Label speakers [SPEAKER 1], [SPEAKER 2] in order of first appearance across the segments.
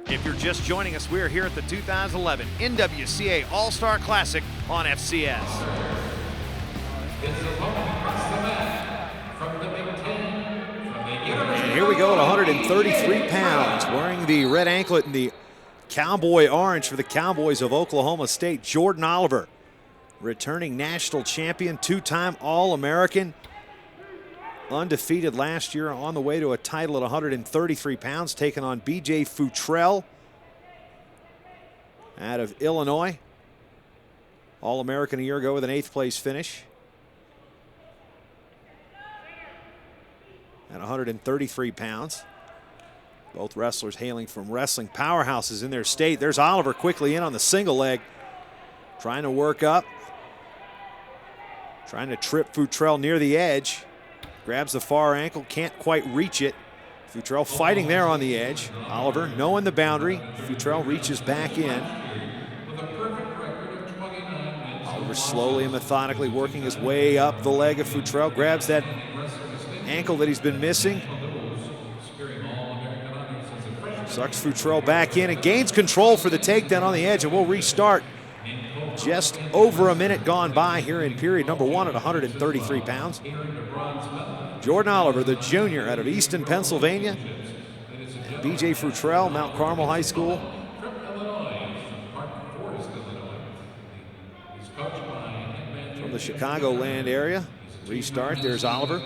[SPEAKER 1] If you're just joining us, we're here at the 2011 NWCA All Star Classic on FCS. And here we go at 133 pounds, wearing the red anklet and the cowboy orange for the Cowboys of Oklahoma State, Jordan Oliver, returning national champion, two-time All-American, undefeated last year, on the way to a title at 133 pounds, taking on B.J. Futrell out of Illinois. All-American a year ago with an 8th place finish. At 133 pounds. Both wrestlers hailing from wrestling powerhouses in their state. There's Oliver quickly in on the single leg, trying to work up, trying to trip Futrell near the edge. Grabs the far ankle, can't quite reach it. Futrell fighting there on the edge. Oliver knowing the boundary. Futrell reaches back in. Oliver slowly and methodically working his way up the leg of Futrell. Grabs that ankle that he's been missing. Sucks Futrell back in and gains control for the takedown on the edge, and we'll restart. Just over a minute gone by here in period number 1 at 133 pounds. Jordan Oliver, the junior out of Easton, Pennsylvania. And B.J. Futrell, Mount Carmel High School. From the Chicagoland area. Restart, there's Oliver.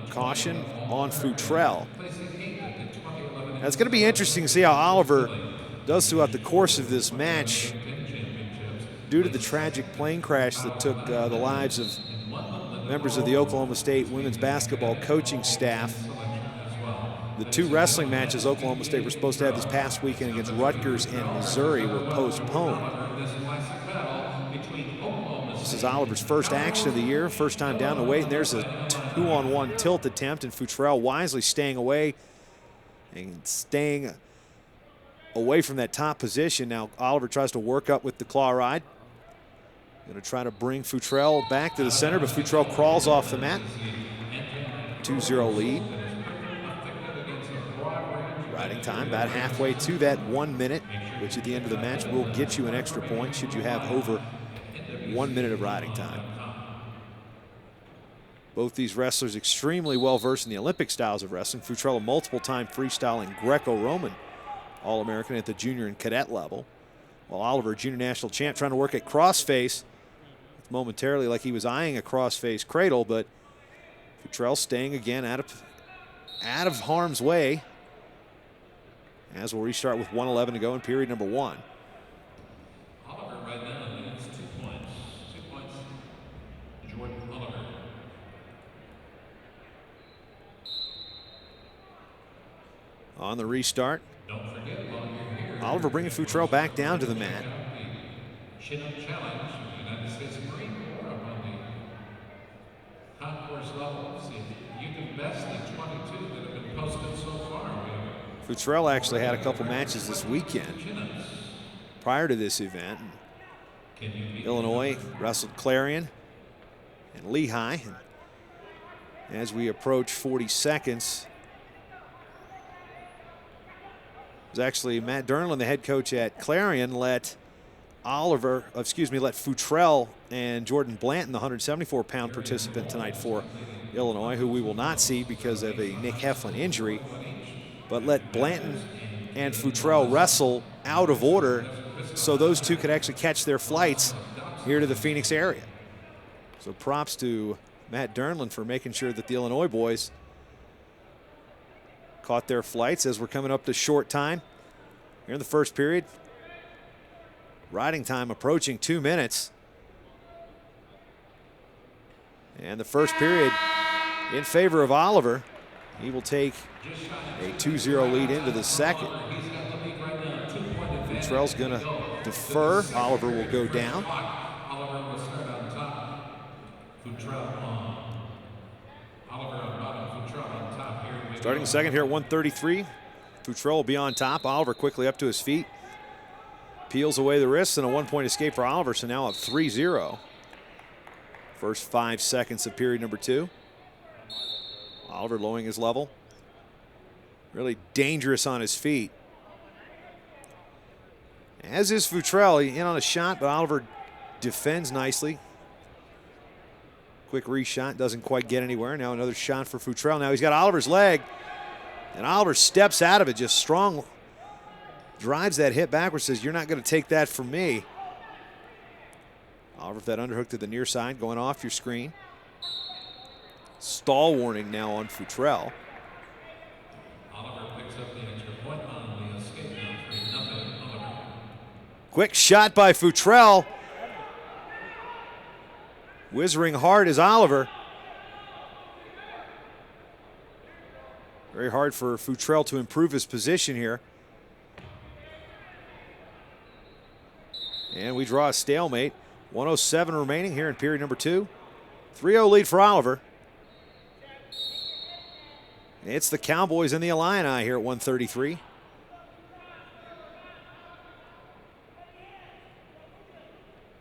[SPEAKER 1] Caution on Futrell. Now it's going to be interesting to see how Oliver does throughout the course of this match, due to the tragic plane crash that took the lives of members of the Oklahoma State women's basketball coaching staff. The 2 wrestling matches Oklahoma State were supposed to have this past weekend against Rutgers and Missouri were postponed. This is Oliver's first action of the year, first time down the weight, and there's a 2-on-1 tilt attempt, and Futrell wisely staying away and staying away from that top position. Now Oliver tries to work up with the claw ride. Going to try to bring Futrell back to the center, but Futrell crawls off the mat. 2-0 lead. Riding time about halfway to that 1 minute, which at the end of the match will get you an extra point should you have over 1 minute of riding time. Both these wrestlers extremely well versed in the Olympic styles of wrestling. Futrell a multiple-time freestyle and Greco-Roman All-American at the junior and cadet level, while Oliver, junior national champ, trying to work at crossface. It's momentarily like he was eyeing a crossface cradle, but Futrell staying again out of harm's way, as we'll restart with 1:11 to go in period number 1.
[SPEAKER 2] Oliver right now needs 2 points. 2 points. Jordan Oliver.
[SPEAKER 1] On the restart,
[SPEAKER 2] Don't forget, while you're here,
[SPEAKER 1] Oliver bringing Futrell back down to the mat.
[SPEAKER 2] Chin-up challenge of the United States Marine Corps up on the concourse level. See, you can best the 22 that have been posted so far.
[SPEAKER 1] Futrell actually had a couple matches this weekend prior to this event. Illinois wrestled Clarion and Lehigh. And as we approach 40 seconds, it was actually Matt Dernlin, the head coach at Clarion, let Futrell and Jordan Blanton, the 174-pound participant tonight for Illinois, who we will not see because of a Nick Heflin injury, but let Blanton and Futrell wrestle out of order so those two could actually catch their flights here to the Phoenix area. So props to Matt Dernlin for making sure that the Illinois boys caught their flights as we're coming up to short time here in the first period. Riding time approaching 2 minutes. And the first period in favor of Oliver. He will take a 2-0 lead into the second. Futrell's going to defer. Oliver will go down.
[SPEAKER 2] Oliver will start on top. Futrell on. Oliver on bottom, Futrell on top. Here
[SPEAKER 1] Starting the second here at 133. Futrell will be on top. Oliver quickly up to his feet. Peels away the wrists and a 1-point escape for Oliver, so now up 3-0. First 5 seconds of period number 2. Oliver lowering his level. Really dangerous on his feet. As is Futrell, in on a shot, but Oliver defends nicely. Quick reshot, doesn't quite get anywhere. Now another shot for Futrell. Now he's got Oliver's leg, and Oliver steps out of it, just strong. Drives that hit backwards, says, "You're not going to take that from me." Oliver with that underhook to the near side, going off your screen. Stall warning now on Futrell.
[SPEAKER 2] Oliver picks up the extra point on the escape. Now 3-0 Oliver.
[SPEAKER 1] Quick shot by Futrell. Whizzing hard is Oliver. Very hard for Futrell to improve his position here. And we draw a stalemate. 1:07 remaining here in period number 2. 3-0 lead for Oliver. It's the Cowboys and the Illini here at 1:33.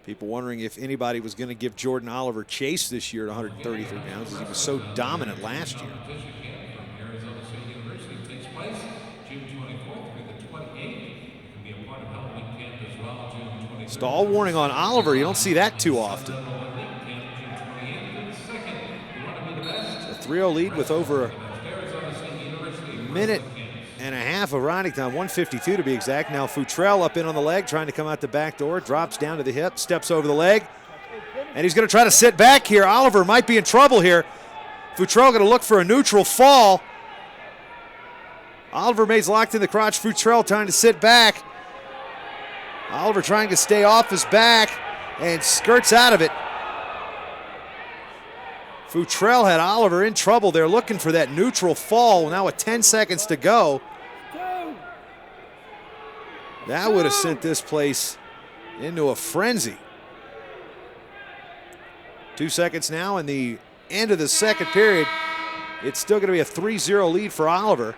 [SPEAKER 1] People wondering if anybody was going to give Jordan Oliver chase this year at 133 pounds, as he was so dominant last year.
[SPEAKER 2] Competition camp from Arizona State University takes place June 24th through the 28th. You can be a part of Halloween camp as well, June 23rd.
[SPEAKER 1] Stall warning on Oliver. You don't see that too often. It's a 3-0 lead with over a minute and a half of riding time, 1:52 to be exact. Now Futrell up in on the leg, trying to come out the back door, drops down to the hip, steps over the leg, and he's going to try to sit back here. Oliver might be in trouble here. Futrell going to look for a neutral fall. Oliver remains locked in the crotch. Futrell trying to sit back. Oliver trying to stay off his back and skirts out of it. Futrell had Oliver in trouble there, looking for that neutral fall. Now with 10 seconds to go. That would have sent this place into a frenzy. 2 seconds now in the end of the second period. It's still going to be a 3-0 lead for Oliver.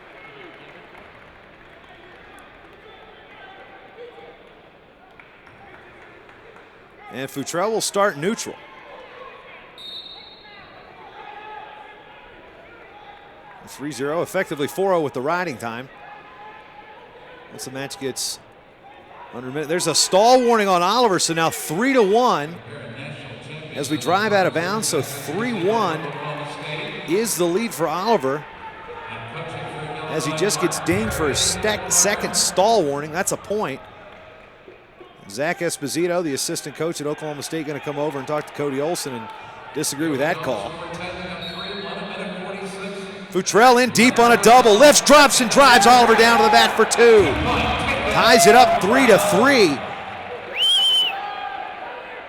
[SPEAKER 1] And Futrell will start neutral. 3-0, effectively 4-0 with the riding time. Once the match gets under a minute. There's a stall warning on Oliver, so now 3-1 as we drive out of bounds. So 3-1 is the lead for Oliver as he just gets dinged for his second stall warning. That's a point. Zach Esposito, the assistant coach at Oklahoma State, going to come over and talk to Cody Olson and disagree with that call. Futrell in deep on a double, lifts, drops, and drives Oliver down to the mat for 2. Ties it up 3-3.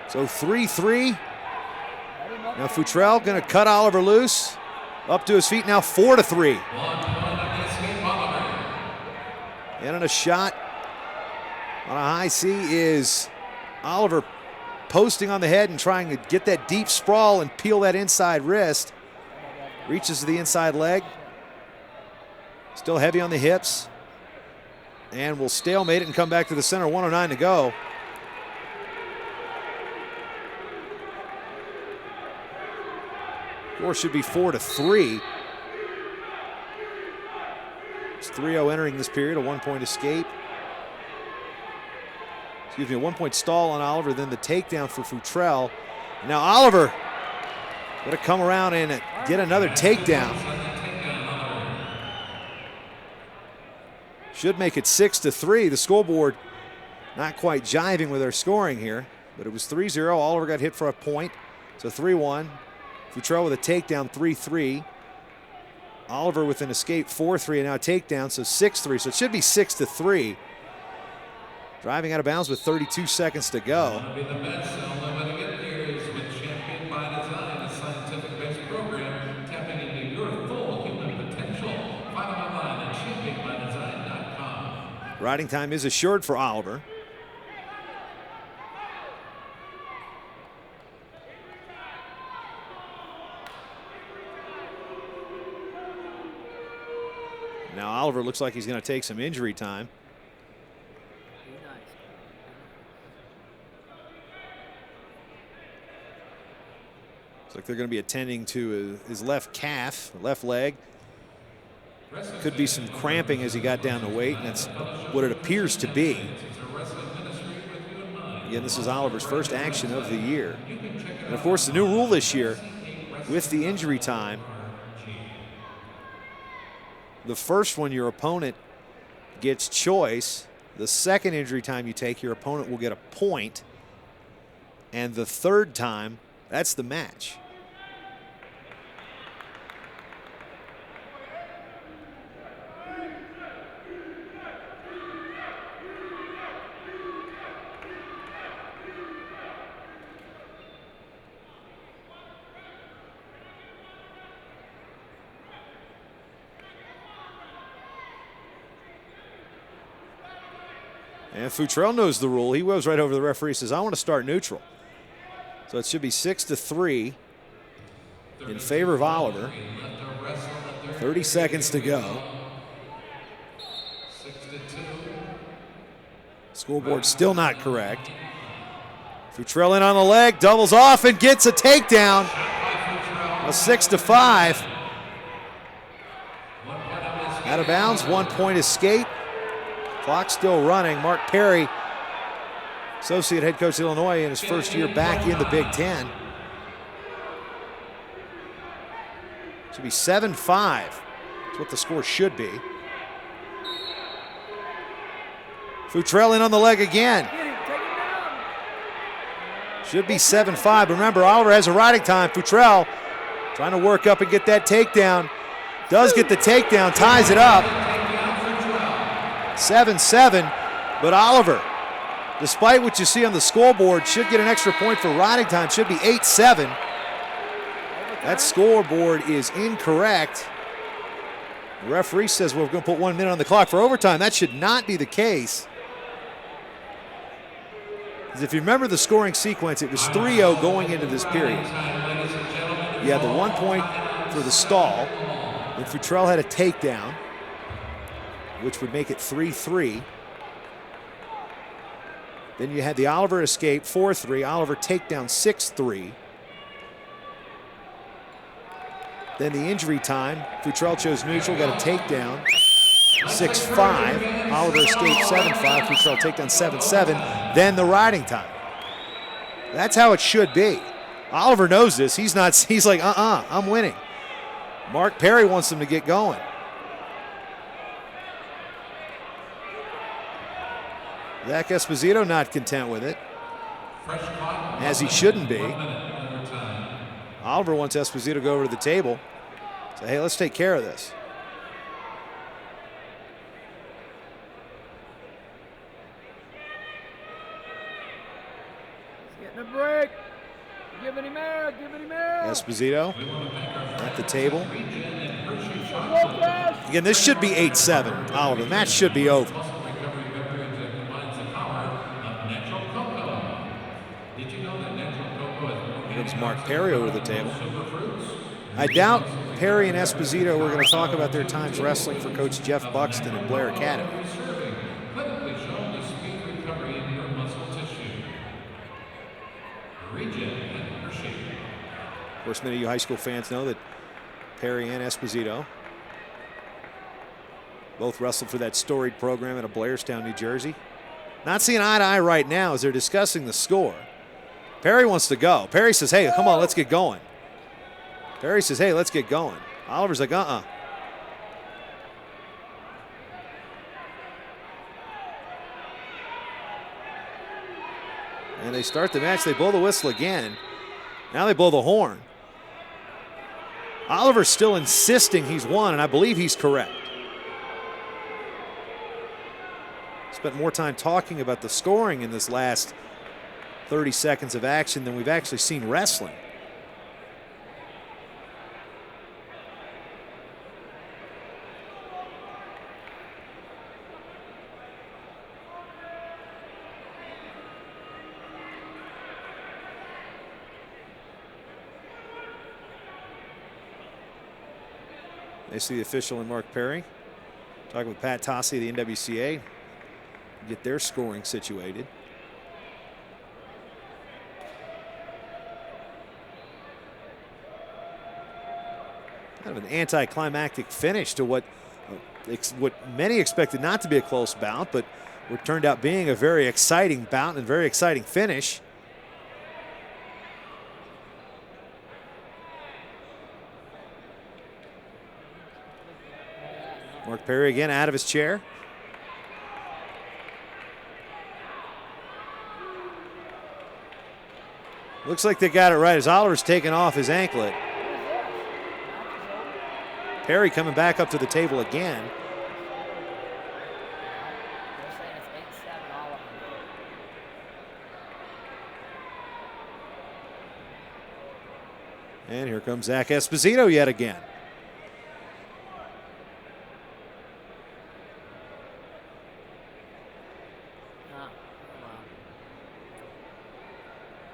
[SPEAKER 1] So 3-3. Now Futrell going to cut Oliver loose. Up to his feet now, 4-3. And on a shot on a high C is Oliver posting on the head and trying to get that deep sprawl and peel that inside wrist. Reaches to the inside leg. Still heavy on the hips. And will stalemate it and come back to the center. 1:09 to go. Score should be 4-3. It's 3-0 entering this period, a 1-point escape. Excuse me, a 1-point stall on Oliver, then the takedown for Futrell. Now Oliver going to come around and get another takedown. Should make it 6-3. The scoreboard not quite jiving with our scoring here, but it was 3-0. Oliver got hit for a point, so 3-1. Futrell with a takedown, 3-3. Oliver with an escape, 4-3, and now a takedown, so 6-3. So it should be 6-3. Driving out of bounds with 32 seconds to go. Riding time is assured for Oliver. Now Oliver looks like he's going to take some injury time. Looks like they're going to be attending to his left calf, left leg. Could be some cramping as he got down to weight, and that's what it appears to be. Again, this is Oliver's first action of the year. And of course, the new rule this year with the injury time, the first one, your opponent gets choice. The second injury time you take, your opponent will get a point. And the third time, that's the match. And Futrell knows the rule. He goes right over to the referee, says, I want to start neutral. So it should be 6-3 in favor of Oliver. 30 seconds to go. Scoreboard still not correct. Futrell in on the leg, doubles off and gets a takedown. A 6-5. Out of bounds, 1 point escape. Clock still running. Mark Perry, associate head coach of Illinois in his first year back in the Big Ten. Should be 7-5. That's what the score should be. Futrell in on the leg again. Should be 7-5. Remember, Oliver has a riding time. Futrell trying to work up and get that takedown. Does get the takedown, ties it up. 7-7, but Oliver, despite what you see on the scoreboard, should get an extra point for riding time. Should be 8-7. That scoreboard is incorrect. The referee says we're going to put 1 minute on the clock for overtime. That should not be the case. Because if you remember the scoring sequence, it was 3-0 going into this period. You had the 1 point for the stall, and Futrell had a takedown, which would make it 3-3. Then you had the Oliver escape, 4-3. Oliver takedown, 6-3. Then the injury time, Futrell chose neutral, got a takedown, 6-5. Oliver escape, 7-5. Futrell takedown, 7-7. Then the riding time. That's how it should be. Oliver knows this. He's like, I'm winning. Mark Perry wants him to get going. Zach Esposito not content with it, as he shouldn't be. Oliver wants Esposito to go over to the table. Say, hey, let's take care of this.
[SPEAKER 3] He's getting a break. Giving him air, giving him air.
[SPEAKER 1] Esposito at the table. Again, this should be 8-7, Oliver. The match should be over. Here's Mark Perry over the table. I doubt Perry and Esposito were going to talk about their times wrestling for Coach Jeff Buxton at Blair Academy. Of course, many of you high school fans know that Perry and Esposito both wrestled for that storied program out of Blairstown, New Jersey. Not seeing eye to eye right now as they're discussing the score. Perry wants to go. Perry says, hey, come on, let's get going. Perry says, hey, let's get going. Oliver's like, And they start the match. They blow the whistle again. Now they blow the horn. Oliver's still insisting he's won, and I believe he's correct. Spent more time talking about the scoring in this last 30 seconds of action than we've actually seen wrestling. They see the official and Mark Perry talking with Pat Tossi of the NWCA, get their scoring situated. Kind of an anticlimactic finish to what what many expected not to be a close bout, but what turned out being a very exciting bout and a very exciting finish. Mark Perry again out of his chair. Looks like they got it right as Oliver's taking off his anklet. Perry coming back up to the table again. And here comes Zach Esposito yet again.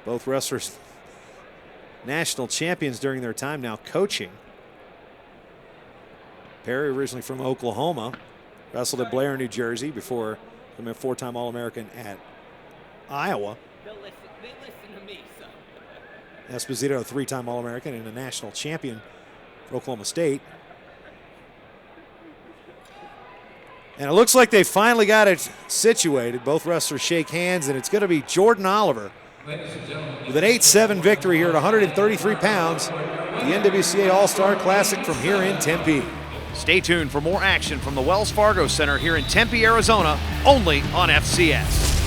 [SPEAKER 1] Both wrestlers national champions during their time now coaching. Perry originally from Oklahoma, wrestled at Blair, New Jersey before becoming a 4-time All-American at Iowa.
[SPEAKER 3] They listen to me, so.
[SPEAKER 1] Esposito, a 3-time All-American and a national champion for Oklahoma State. And it looks like they finally got it situated. Both wrestlers shake hands, and it's going to be Jordan Oliver with an 8-7 victory here at 133 pounds. The NWCA All Star Classic from here in Tempe.
[SPEAKER 4] Stay tuned for more action from the Wells Fargo Center here in Tempe, Arizona, only on FCS.